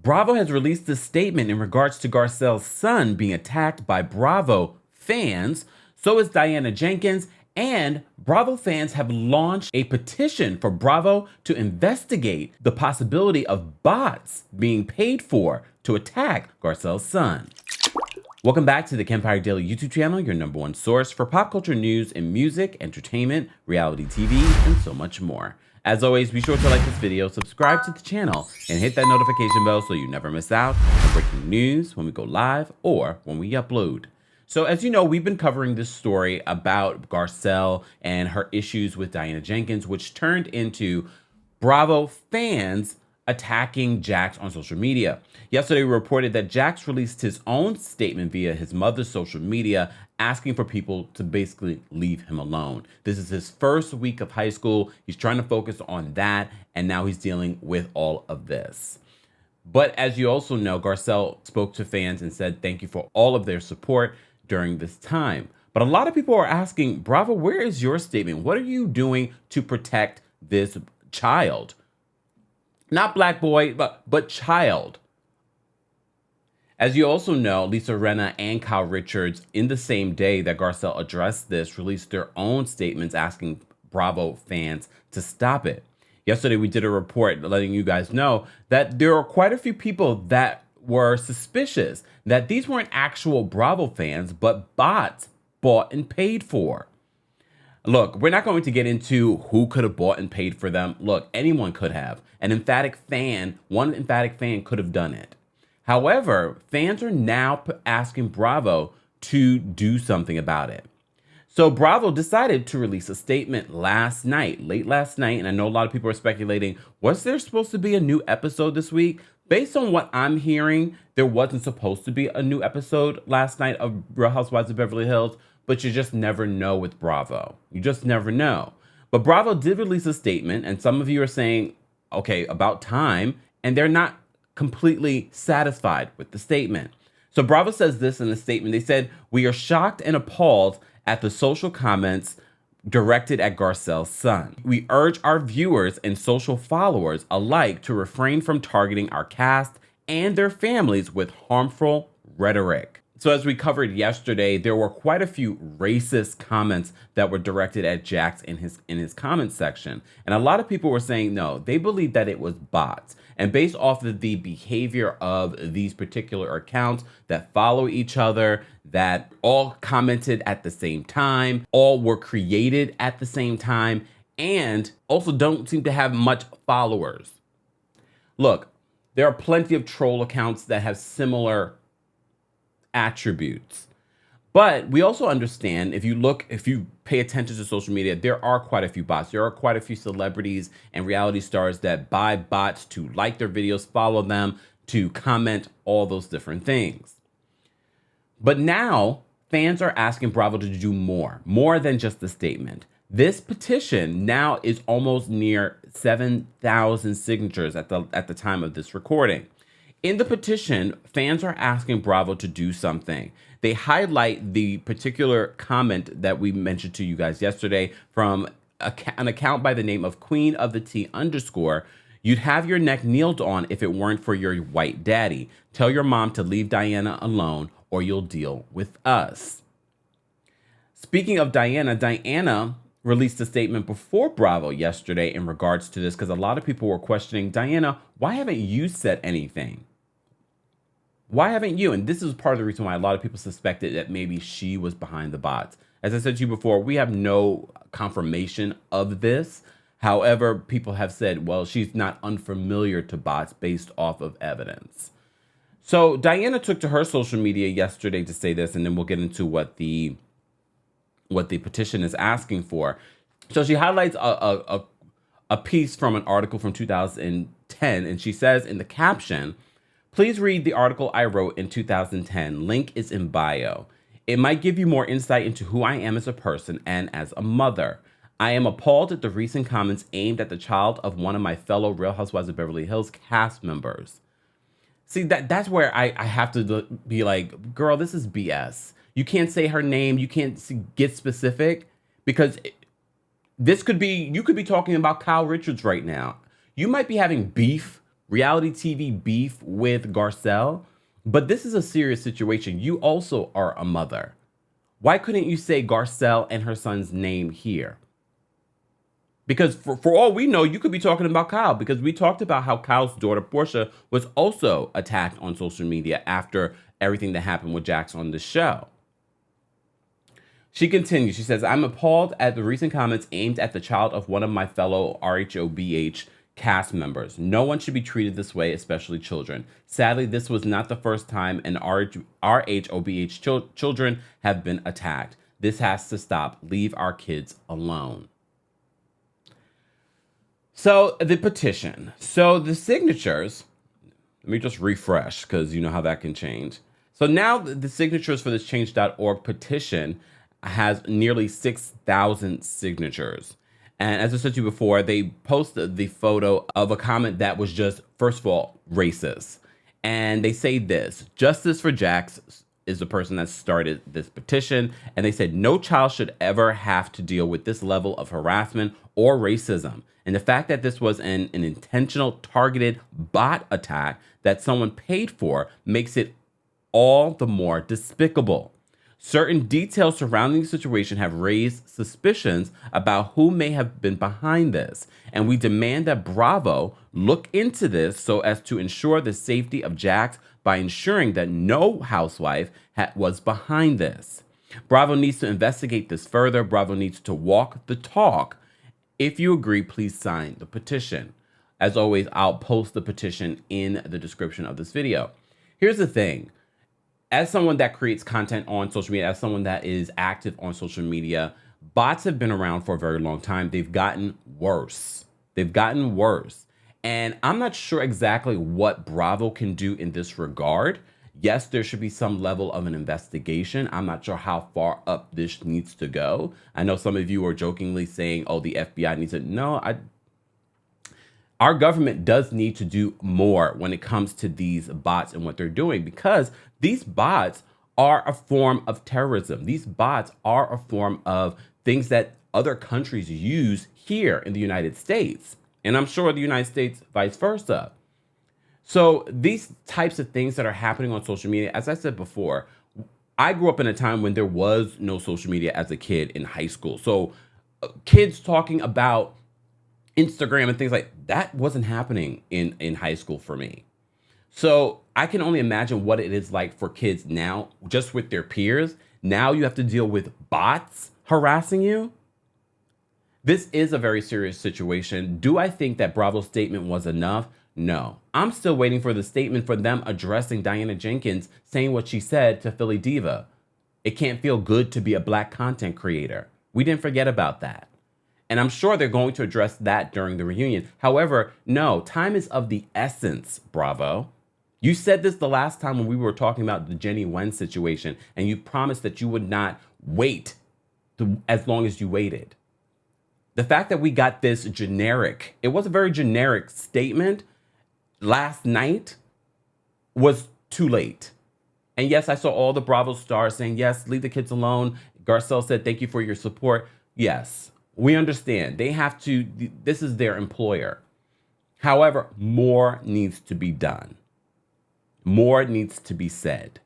Bravo has released a statement in regards to Garcelle's son being attacked by Bravo fans. So is Diana Jenkins, and Bravo fans have launched a petition for Bravo to investigate the possibility of bots being paid for to attack Garcelle's son. Welcome back to the Kempire Daily YouTube channel, your #1 source for pop culture news in music, entertainment, reality TV, and so much more. As always, be sure to like this video, subscribe to the channel, and hit that notification bell so you never miss out on breaking news when we go live or when we upload. So as you know, we've been covering this story about Garcelle and her issues with Diana Jenkins, which turned into Bravo fans attacking Jax on social media. Yesterday, we reported that Jax released his own statement via his mother's social media, asking for people to basically leave him alone. This is his first week of high school. He's trying to focus on that, and now he's dealing with all of this. But as you also know, Garcelle spoke to fans and said thank you for all of their support during this time. But a lot of people are asking, Bravo, where is your statement? What are you doing to protect this child? Not black boy, but child. As you also know, Lisa Rinna and Kyle Richards, in the same day that Garcelle addressed this, released their own statements asking Bravo fans to stop it. Yesterday, we did a report letting you guys know that there are quite a few people that were suspicious that these weren't actual Bravo fans, but bots bought and paid for. Look, we're not going to get into who could have bought and paid for them. Look, anyone could have. One emphatic fan could have done it. However, fans are now asking Bravo to do something about it. So Bravo decided to release a statement late last night, and I know a lot of people are speculating, was there supposed to be a new episode this week? Based on what I'm hearing, there wasn't supposed to be a new episode last night of Real Housewives of Beverly Hills, but you just never know with Bravo. You just never know. But Bravo did release a statement, and some of you are saying, okay, about time, and they're not completely satisfied with the statement. So Bravo says this in the statement. They said, "We are shocked and appalled at the social comments directed at Garcelle's son. We urge our viewers and social followers alike to refrain from targeting our cast and their families with harmful rhetoric." So as we covered yesterday, there were quite a few racist comments that were directed at Jax in his comment section. And a lot of people were saying, no, they believe that it was bots. And based off of the behavior of these particular accounts that follow each other, that all commented at the same time, all were created at the same time, and also don't seem to have much followers. Look, there are plenty of troll accounts that have similar attributes. But we also understand, if you pay attention to social media, there are quite a few bots. There are quite a few celebrities and reality stars that buy bots to like their videos, follow them, to comment, all those different things. But now fans are asking Bravo to do more than just the statement. This petition now is almost near 7,000 signatures at the time of this recording. In the petition, fans are asking Bravo to do something. They highlight the particular comment that we mentioned to you guys yesterday from an account by the name of Queen of the T _. "You'd have your neck kneeled on if it weren't for your white daddy. Tell your mom to leave Diana alone or you'll deal with us." Speaking of Diana released a statement before Bravo yesterday in regards to this, because a lot of people were questioning, Diana, why haven't you said anything? Why haven't you? And this is part of the reason why a lot of people suspected that maybe she was behind the bots. As I said to you before, we have no confirmation of this. However, people have said, well, she's not unfamiliar to bots based off of evidence. So Diana took to her social media yesterday to say this, and then we'll get into what the petition is asking for. So she highlights a piece from an article from 2010, and she says in the caption, "Please read the article I wrote in 2010. Link is in bio. It might give you more insight into who I am as a person and as a mother. I am appalled at the recent comments aimed at the child of one of my fellow Real Housewives of Beverly Hills cast members." See, that's where I have to be like, girl, this is BS. You can't say her name. You can't get specific, because you could be talking about Kyle Richards right now. You might be having beef reality TV beef with Garcelle, but this is a serious situation. You also are a mother. Why couldn't you say Garcelle and her son's name here? Because for all we know, you could be talking about Kyle, because we talked about how Kyle's daughter, Portia, was also attacked on social media after everything that happened with Jax on the show. She continues. She says, I'm appalled at the recent comments aimed at the child of one of my fellow rhobh cast members. No one should be treated this way, especially children. Sadly, this was not the first time an rhobh children have been attacked. This has to stop. Leave our kids alone. So the petition. So the signatures, let me just refresh because you know how that can change. So now the signatures for this change.org petition has nearly 6,000 signatures. And as I said to you before, they posted the photo of a comment that was just, first of all, racist. And they say this: Justice for Jax is the person that started this petition. And they said, no child should ever have to deal with this level of harassment or racism. And the fact that this was an intentional, targeted bot attack that someone paid for makes it all the more despicable. Certain details surrounding the situation have raised suspicions about who may have been behind this, and we demand that Bravo look into this so as to ensure the safety of Jax by ensuring that no housewife was behind this. Bravo needs to investigate this further. Bravo needs to walk the talk. If you agree, please sign the petition. As always, I'll post the petition in the description of this video. Here's the thing. As someone that creates content on social media, as someone that is active on social media, bots have been around for a very long time. They've gotten worse. They've gotten worse. And I'm not sure exactly what Bravo can do in this regard. Yes, there should be some level of an investigation. I'm not sure how far up this needs to go. I know some of you are jokingly saying, oh, the FBI needs to. No, our government does need to do more when it comes to these bots and what they're doing, because these bots are a form of terrorism. These bots are a form of things that other countries use here in the United States. And I'm sure the United States vice versa. So these types of things that are happening on social media, as I said before, I grew up in a time when there was no social media as a kid in high school. So kids talking about Instagram and things like that wasn't happening in high school for me. So I can only imagine what it is like for kids now, just with their peers. Now you have to deal with bots harassing you. This is a very serious situation. Do I think that Bravo's statement was enough? No. I'm still waiting for the statement for them addressing Diana Jenkins saying what she said to Philly Diva. It can't feel good to be a black content creator. We didn't forget about that. And I'm sure they're going to address that during the reunion. However, no, time is of the essence, Bravo. You said this the last time when we were talking about the Jenny Wen situation, and you promised that you would not wait as long as you waited. The fact that we got this generic, it was a very generic statement last night, was too late. And yes, I saw all the Bravo stars saying, yes, leave the kids alone. Garcelle said, thank you for your support. Yes, we understand. They have to, this is their employer. However, more needs to be done. More needs to be said.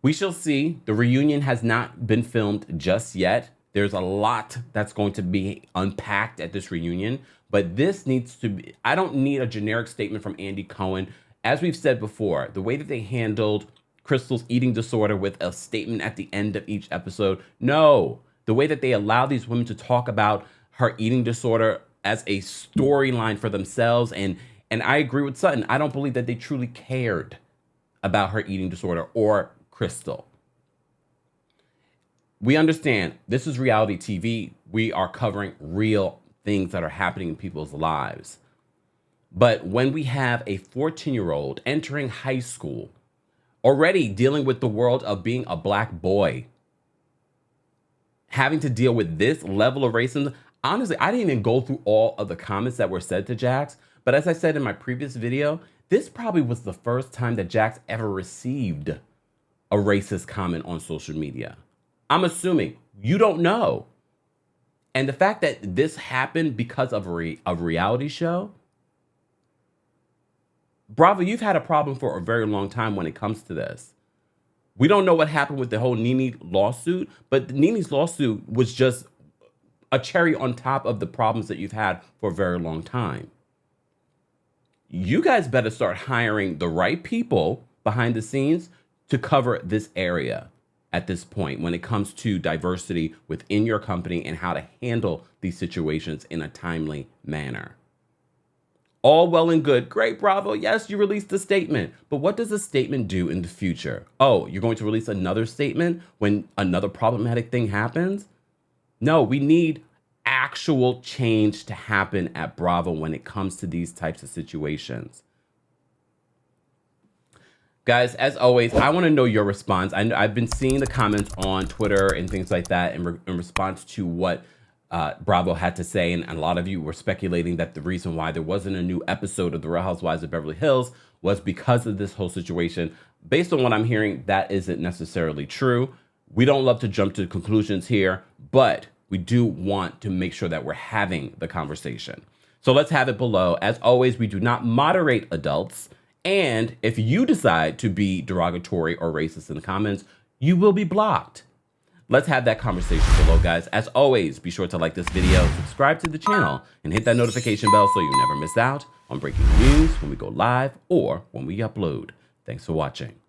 We shall see. The reunion has not been filmed just yet. There's a lot that's going to be unpacked at this reunion, but this needs to be, I don't need a generic statement from Andy Cohen. As we've said before, the way that they handled Crystal's eating disorder with a statement at the end of each episode, no. The way that they allow these women to talk about her eating disorder as a storyline for themselves, and I agree with Sutton. I don't believe that they truly cared about her eating disorder or Crystal. We understand this is reality TV. We are covering real things that are happening in people's lives. But when we have a 14-year-old entering high school, already dealing with the world of being a black boy, having to deal with this level of racism, honestly, I didn't even go through all of the comments that were said to Jax. But as I said in my previous video, this probably was the first time that Jax ever received a racist comment on social media. I'm assuming you don't know. And the fact that this happened because of a reality show, Bravo, you've had a problem for a very long time when it comes to this. We don't know what happened with the whole Nene lawsuit, but Nene's lawsuit was just a cherry on top of the problems that you've had for a very long time. You guys better start hiring the right people behind the scenes to cover this area at this point when it comes to diversity within your company and how to handle these situations in a timely manner. All well and good. Great, Bravo. Yes, you released a statement. But what does a statement do in the future? Oh, you're going to release another statement when another problematic thing happens? No, we need actual change to happen at Bravo when it comes to these types of situations. Guys, as always, I want to know your response. I've been seeing the comments on Twitter and things like that in response to what Bravo had to say, and a lot of you were speculating that the reason why there wasn't a new episode of The Real Housewives of Beverly Hills was because of this whole situation. Based on what I'm hearing, that isn't necessarily true. We don't love to jump to conclusions here, but we do want to make sure that we're having the conversation. So let's have it below. As always, we do not moderate adults. And if you decide to be derogatory or racist in the comments, you will be blocked. Let's have that conversation below, guys. As always, be sure to like this video, subscribe to the channel, and hit that notification bell so you never miss out on breaking news when we go live or when we upload. Thanks for watching.